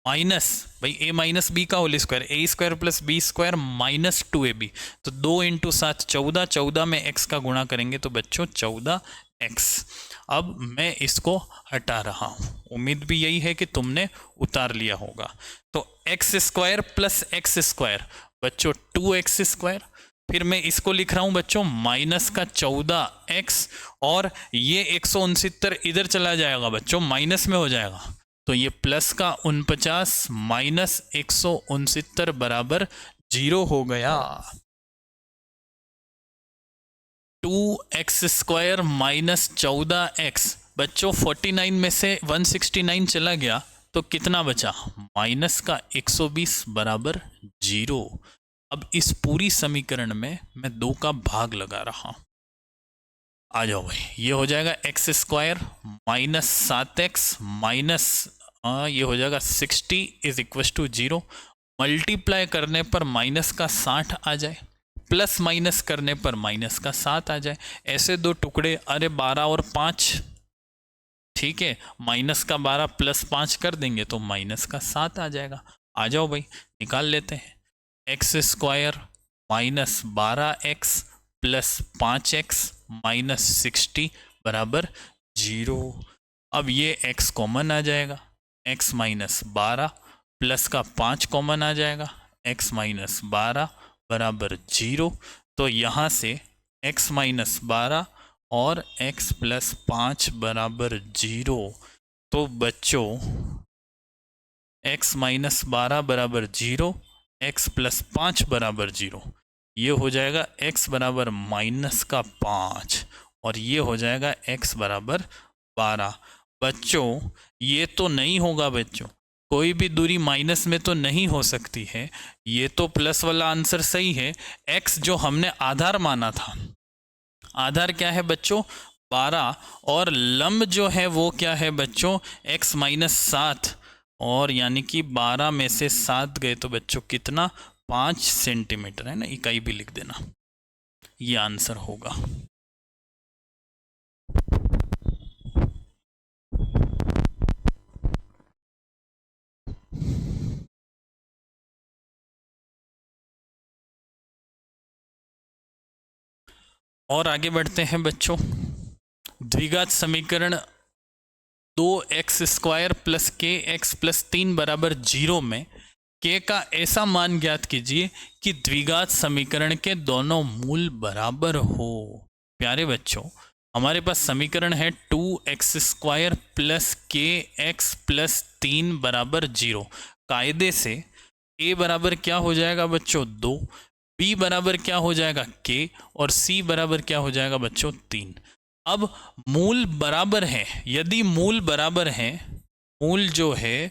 माइनस भाई ए माइनस बी का whole square, a square plus b square minus 2ab, तो 2 इंटू 7 14, 14 में x का गुणा करेंगे तो बच्चों 14x। अब मैं इसको हटा रहा हूँ, उम्मीद भी यही है कि तुमने उतार लिया होगा। तो x square plus x square बच्चों 2x स्क्वायर, फिर मैं इसको लिख रहा हूँ बच्चों माइनस का 14x, और ये 169 इधर चला जाएगा बच्चों, माइनस में हो जाएगा, तो ये प्लस का 49 माइनस 169 बराबर 0 हो गया। 2x स्क्वायर माइनस 14x बच्चों 49 में से 169 चला गया तो कितना बचा, माइनस का 120 बराबर 0। अब इस पूरी समीकरण में मैं 2 का भाग लगा रहा हूं, आ जाओ भाई, ये हो जाएगा x square minus 7x minus ये हो जाएगा 60 इज इक्व टू 0, मल्टीप्लाई करने पर माइनस का 60 आ जाए, प्लस माइनस करने पर माइनस का 7 आ जाए, ऐसे दो टुकड़े, अरे 12 और 5, ठीक है, माइनस का 12 प्लस 5 कर देंगे तो माइनस का 7 आ जाएगा। आ जाओ भाई निकाल लेते हैं, x square minus 12x plus 5x minus 60 बराबर 0। अब ये x कॉमन आ जाएगा, x माइनस 12 प्लस का 5 कॉमन आ जाएगा, x माइनस 12 बराबर 0। तो यहाँ से x माइनस 12 और x प्लस 5 बराबर 0, तो बच्चों x माइनस 12 बराबर 0, x प्लस 5 बराबर 0, ये हो जाएगा x बराबर माइनस का 5 और ये हो जाएगा x बराबर 12। बच्चों ये तो नहीं होगा बच्चों, कोई भी दूरी माइनस में तो नहीं हो सकती है, ये तो प्लस वाला आंसर सही है। x जो हमने आधार माना था, आधार क्या है बच्चों 12, और लंब जो है वो क्या है बच्चों x माइनस 7, और यानी कि 12 में से 7 गए तो बच्चों कितना 5 सेंटीमीटर है ना, इकाई भी लिख देना, ये आंसर होगा। और आगे बढ़ते हैं बच्चों, द्विघात समीकरण 2x स्क्वायर प्लस के एक्स प्लस 3 बराबर 0 में k का ऐसा मान ज्ञात कीजिए कि द्विघात समीकरण के दोनों मूल बराबर हो। प्यारे बच्चों हमारे पास समीकरण है 2x स्क्वायर प्लस के एक्स प्लस 3 बराबर 0। कायदे से a बराबर क्या हो जाएगा बच्चों 2, b बराबर क्या हो जाएगा k, और c बराबर क्या हो जाएगा बच्चों 3। अब मूल बराबर है, यदि मूल बराबर है, मूल जो है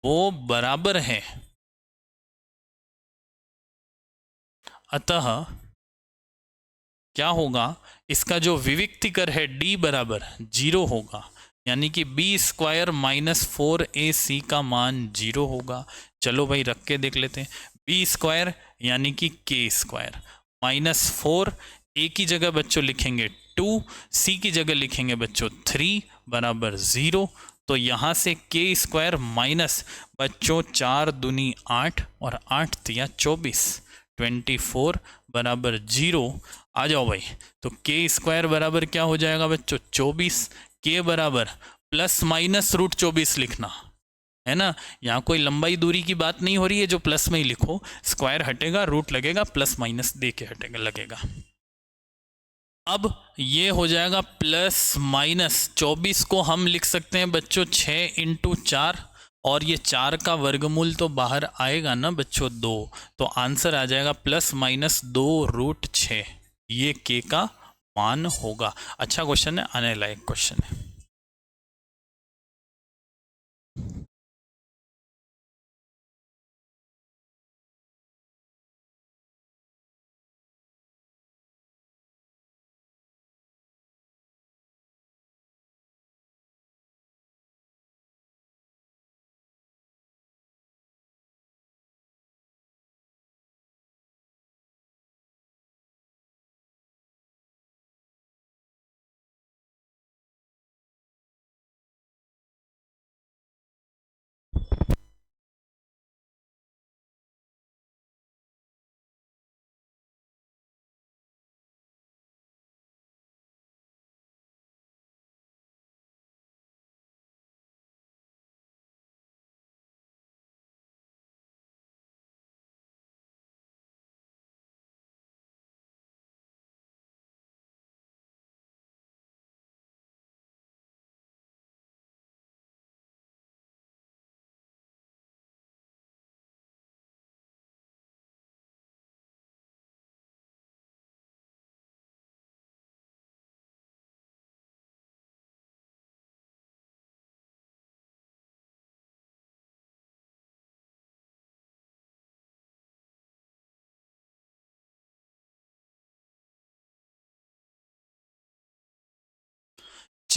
वो बराबर है, अतः क्या होगा, इसका जो विविक्तिकर है d बराबर 0 होगा, यानी कि बी स्क्वायर माइनस 4ac का मान 0 होगा। चलो भाई रख के देख लेते हैं, बी स्क्वायर यानी कि के स्क्वायर माइनस 4, ए की जगह बच्चों लिखेंगे 2, सी की जगह लिखेंगे बच्चों 3 बराबर 0। तो यहाँ से के स्क्वायर माइनस बच्चों 4 दूनी 8 और 8 तिया 24, 24 बराबर 0। आ जाओ भाई, तो के स्क्वायर बराबर क्या हो जाएगा बच्चों 24, के बराबर प्लस माइनस रूट 24 लिखना है ना, यहाँ कोई लंबाई दूरी की बात नहीं हो रही है जो प्लस में ही लिखो, स्क्वायर हटेगा रूट लगेगा, प्लस माइनस दे के हटेगा लगेगा। अब ये हो जाएगा प्लस माइनस 24 को हम लिख सकते हैं बच्चों 6 इंटू 4, और ये 4 का वर्गमूल तो बाहर आएगा ना बच्चों 2, तो आंसर आ जाएगा प्लस माइनस 2 रूट 6, ये के का मान होगा। अच्छा क्वेश्चन है, आने लायक क्वेश्चन है।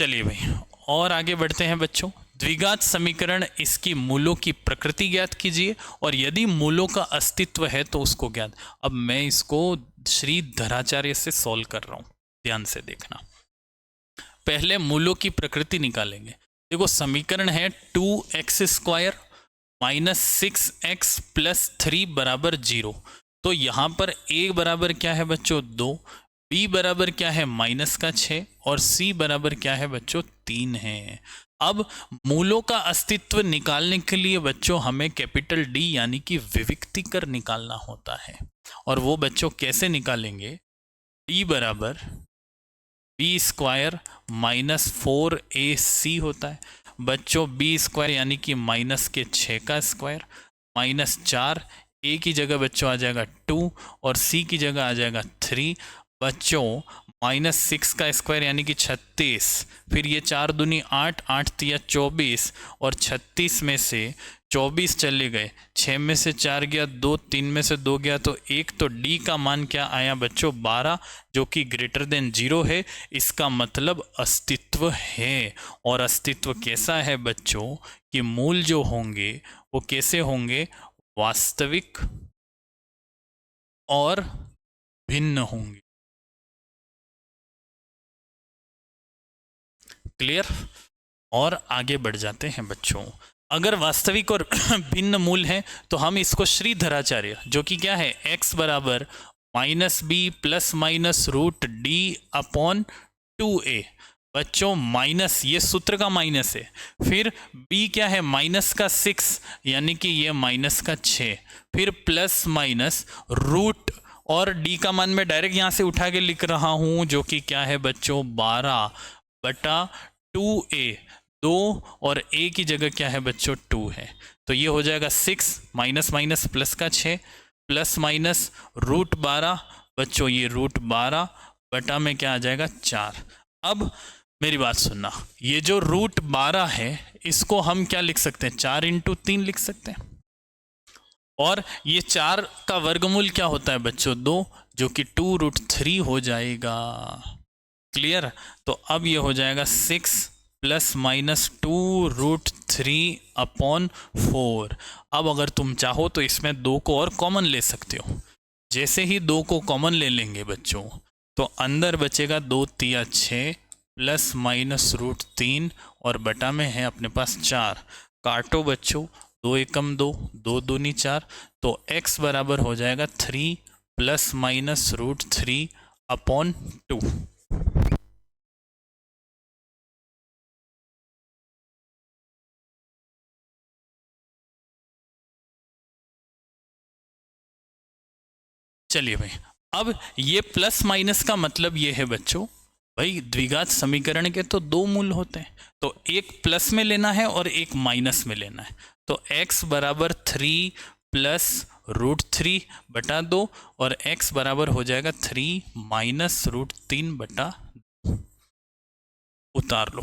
चलिए भाई, और आगे बढ़ते हैं बच्चों। द्विघात समीकरण, इसकी मूलों की प्रकृति ज्ञात कीजिए और यदि मूलों का अस्तित्व है तो उसको ज्ञात। अब मैं इसको श्री धराचार्य से सॉल्व कर रहा हूं, ध्यान से देखना। पहले मूलों की प्रकृति निकालेंगे। देखो समीकरण है 2x² माइनस 6x प्लस 3 बराबर 0। तो यहां पर a बराबर क्या है बच्चों 2, b बराबर क्या है -6 और c बराबर क्या है बच्चों 3 है। अब मूलों का अस्तित्व निकालने के लिए बच्चों हमें कैपिटल D यानी कि विविक्तिकर निकालना होता है। और वो बच्चों कैसे निकालेंगे? D बराबर b² माइनस 4ac होता है बच्चों। b² यानी कि -6 का स्क्वायर माइनस 4, a की जगह बच्चों आ जाएगा 2 और c की जगह आ जाएगा 3 बच्चों। -6 का स्क्वायर यानी कि 36, फिर ये 4 दूनी 8, 8 तिया 24 और 36 में से 24 चले गए, 6 में से 4 गया 2, 3 में से 2 गया तो 1। तो d का मान क्या आया बच्चों 12, जो कि ग्रेटर देन 0 है। इसका मतलब अस्तित्व है। और अस्तित्व कैसा है बच्चों कि मूल जो होंगे वो कैसे होंगे? वास्तविक और भिन्न होंगे। क्लियर? और आगे बढ़ जाते हैं बच्चों। अगर वास्तविक और भिन्न मूल है तो हम इसको श्री धराचार्य, जो कि क्या है x बराबर -b plus minus root d upon 2a बच्चों। माइनस, ये सूत्र का माइनस है। फिर b क्या है -6 यानी कि ये -6, फिर प्लस माइनस रूट, और d का मान मैं डायरेक्ट यहां से उठा के लिख रहा हूं, जो कि क्या है बच्चों 12 बटा 2a। 2 और a की जगह क्या है बच्चों 2 है। तो ये हो जाएगा 6 माइनस माइनस प्लस का 6 प्लस माइनस रूट 12 बच्चों, ये रूट 12 बटा में क्या आ जाएगा 4। अब मेरी बात सुनना, ये जो रूट 12 है इसको हम क्या लिख सकते हैं? 4 इंटू 3 लिख सकते हैं। और ये 4 का वर्गमूल क्या होता है बच्चों 2, जो कि 2√3 हो जाएगा। क्लियर? तो अब ये हो जाएगा 6 प्लस माइनस 2√3 अपॉन 4। अब अगर तुम चाहो तो इसमें 2 को और कॉमन ले सकते हो। जैसे ही 2 को कॉमन ले लेंगे बच्चों तो अंदर बचेगा 2 तिया 6 प्लस माइनस √3 और बटा में है अपने पास 4। काटो बच्चों, 2 एकम 2, 2 दूनी 4, तो x बराबर हो जाएगा 3 प्लस माइनस √3 अपॉन 2। चलिए भाई, अब ये प्लस माइनस का मतलब ये है बच्चों, भाई द्विघात समीकरण के तो 2 मूल होते हैं, तो एक प्लस में लेना है और एक माइनस में लेना है। तो x बराबर 3 प्लस √3 बटा 2 और x बराबर हो जाएगा 3 माइनस √3 बटा, उतार लो।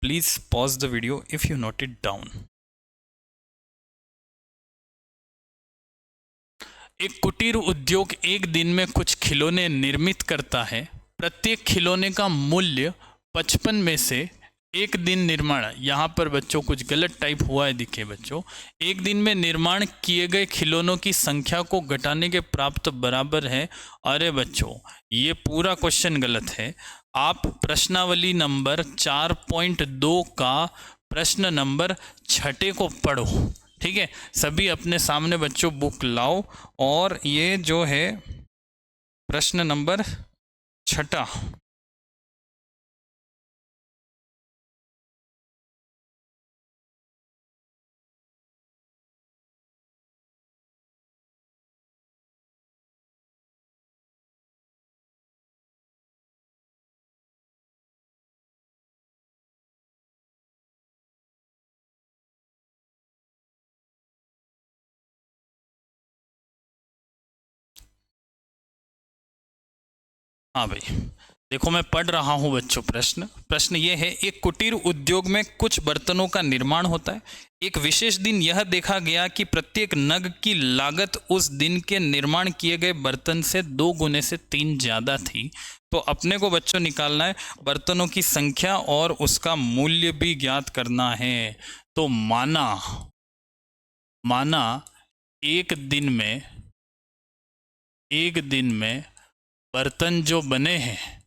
Please pause the video if you note it down. एक कुटीर उद्योग एक दिन में कुछ खिलौने निर्मित करता है। प्रत्येक खिलौने का मूल्य 55 में से एक दिन निर्माण, यहाँ पर बच्चों कुछ गलत टाइप हुआ है दिखे बच्चों, एक दिन में निर्माण किए गए खिलौनों की संख्या को घटाने के प्राप्त बराबर है। अरे बच्चों ये पूरा क्वेश्चन गलत है। आप प्रश्नावली नंबर 4.2 का प्रश्न नंबर 6 को पढ़ो। ठीक है, सभी अपने सामने बच्चों बुक लाओ और ये जो है प्रश्न नंबर 6। हाँ भाई, देखो मैं पढ़ रहा हूँ बच्चों। प्रश्न ये है, एक कुटीर उद्योग में कुछ बर्तनों का निर्माण होता है। एक विशेष दिन यह देखा गया कि प्रत्येक नग की लागत उस दिन के निर्माण किए गए बर्तन से 2 गुने से 3 ज़्यादा थी। तो अपने को बच्चों निकालना है बर्तनों की संख्या और उसका मूल्य भी ज्ञात करना है। तो माना एक दिन में बर्तन जो बने हैं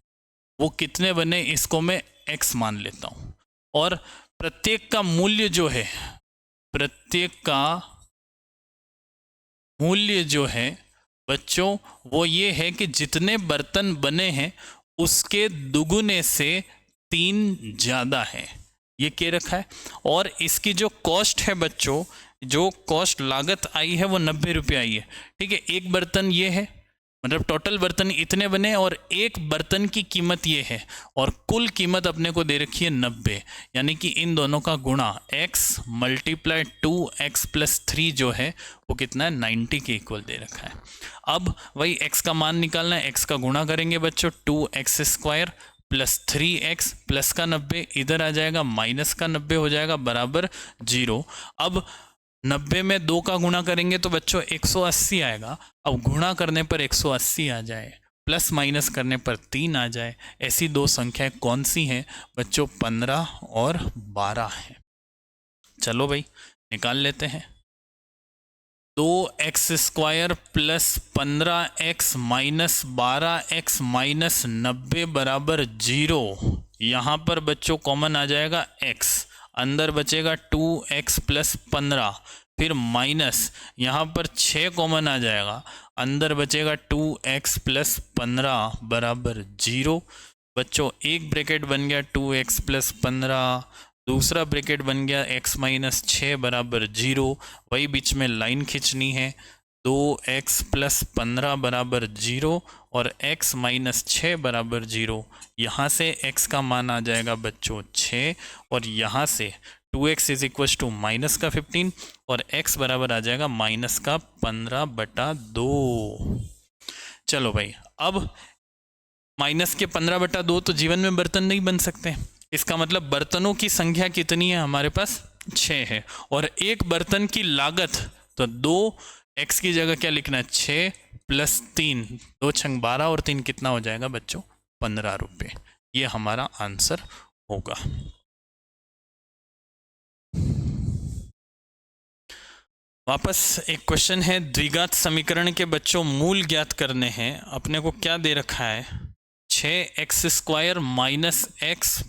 वो कितने बने, इसको मैं x मान लेता हूँ। और प्रत्येक का मूल्य जो है बच्चों वो ये है कि जितने बर्तन बने हैं उसके दुगुने से 3 ज़्यादा है। ये क्या रखा है। और इसकी जो कॉस्ट है बच्चों, जो कॉस्ट लागत आई है वो 90 रुपये आई है। ठीक है, एक बर्तन ये है, मतलब टोटल बर्तन इतने बने और एक बर्तन की कीमत ये है और कुल कीमत अपने को दे रखी है 90। यानी कि इन दोनों का गुणा x मल्टीप्लाई 2x प्लस 3 जो है वो कितना है, 90 के इक्वल दे रखा है। अब वही x का मान निकालना है। x का गुणा करेंगे बच्चों, 2x square plus 3x plus का 90 इधर आ जाएगा, माइनस का 90 हो जाएगा बराबर 0। अब 90 में 2 का गुणा करेंगे तो बच्चों 180 आएगा। अब गुणा करने पर 180 आ जाए, प्लस माइनस करने पर 3 आ जाए। ऐसी दो संख्याएं कौन सी हैं बच्चों, 15 और 12 है। चलो भाई निकाल लेते हैं। 2x square plus 15x minus 12x minus 90 बराबर 0। यहाँ पर बच्चों कॉमन आ जाएगा x, अंदर बचेगा 2x प्लस 15, फिर माइनस यहाँ पर 6 कॉमन आ जाएगा, अंदर बचेगा 2x प्लस 15 बराबर 0। बच्चों एक ब्रैकेट बन गया 2x प्लस 15, दूसरा ब्रैकेट बन गया x माइनस 6 बराबर 0। वही बीच में लाइन खींचनी है, 2x प्लस 15 बराबर 0 और x माइनस 6 बराबर 0। यहाँ से x का मान आ जाएगा बच्चों 6 और यहाँ से 2x is equal to minus का 15 और x बराबर आ जाएगा माइनस का 15/2। चलो भाई, अब माइनस के 15/2 तो जीवन में बर्तन नहीं बन सकते। इसका मतलब बर्तनों की संख्या कितनी है, हमारे पास 6 है। और एक बर्तन की लागत, तो 2x की जगह क्या लिखना है, 6 प्लस 3, 2 छंग 12 और 3 कितना हो जाएगा बच्चों, 15 रुपये। ये हमारा आंसर होगा। वापस एक क्वेश्चन है, द्विघात समीकरण के बच्चों मूल ज्ञात करने हैं। अपने को क्या दे रखा है, 6x square minus x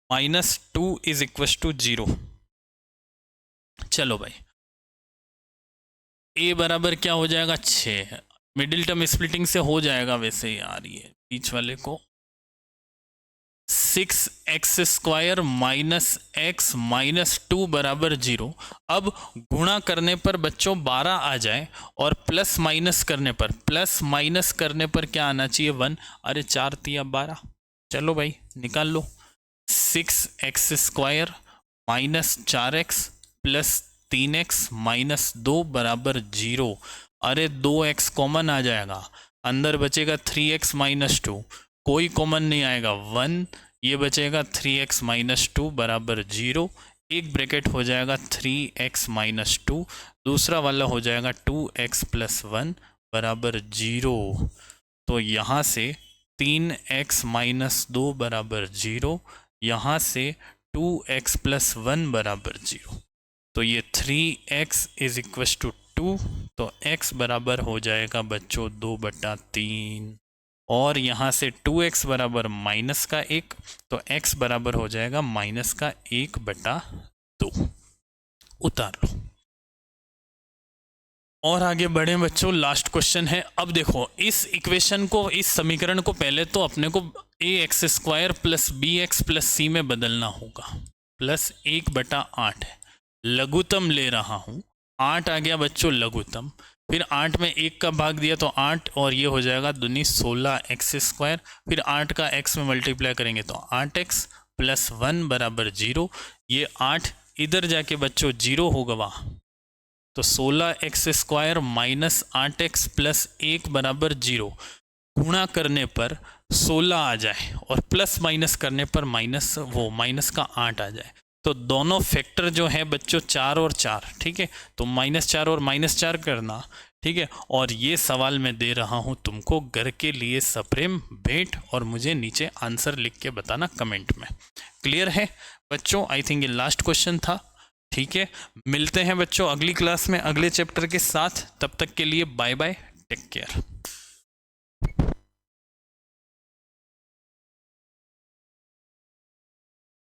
minus 2 is equal to 0। चलो भाई, a बराबर क्या हो जाएगा 6, मिडिल टर्म स्प्लिटिंग से हो जाएगा वैसे यार, ये बीच वाले को 6x square minus x minus 2 बराबर 0। अब गुणा करने पर बच्चों 12 आ जाए और प्लस माइनस करने पर क्या आना चाहिए, 1। अरे 4 तिया 12। चलो भाई निकाल लो, 6x square minus 4x plus 3x minus 2 बराबर 0। अरे 2x कॉमन आ जाएगा, अंदर बचेगा 3x माइनस 2, कोई कॉमन नहीं आएगा 1, ये बचेगा 3x माइनस 2 बराबर 0। एक ब्रैकेट हो जाएगा 3x माइनस 2, दूसरा वाला हो जाएगा 2x प्लस 1 बराबर 0। तो यहाँ से 3x माइनस 2 बराबर 0, यहाँ से 2x प्लस 1 बराबर 0। तो ये 3x इज इक्वल टू 2, तो x बराबर हो जाएगा बच्चों 2/3। और यहाँ से 2x बराबर माइनस का 1, तो x बराबर हो जाएगा माइनस का 1/2। उतार लो और आगे बढ़े बच्चों। लास्ट क्वेश्चन है। अब देखो इस इक्वेशन को, इस समीकरण को पहले तो अपने को ax square plus bx plus c में बदलना होगा। प्लस 1/8 है, लघुत्तम ले रहा हूँ, 8 आ गया बच्चों लघुत्तम, फिर 8 में 1 का भाग दिया तो 8 और ये हो जाएगा दूनी 16x स्क्वायर, फिर 8 का x में मल्टीप्लाई करेंगे तो 8x प्लस 1 बराबर 0। ये 8 इधर जाके बच्चों 0 होगा वहाँ, तो 16x square minus 8x plus 1 बराबर 0। गुणा करने पर 16 आ जाए और प्लस माइनस करने पर माइनस का 8 आ जाए, तो दोनों फैक्टर जो है बच्चों 4 और 4, ठीक है, तो -4 और -4 करना, ठीक है। और ये सवाल मैं दे रहा हूँ तुमको घर के लिए सप्रेम भेंट, और मुझे नीचे आंसर लिख के बताना कमेंट में। क्लियर है बच्चों? आई थिंक ये लास्ट क्वेश्चन था, ठीक है। मिलते हैं बच्चों अगली क्लास में अगले चैप्टर के साथ, तब तक के लिए बाय बाय, टेक केयर।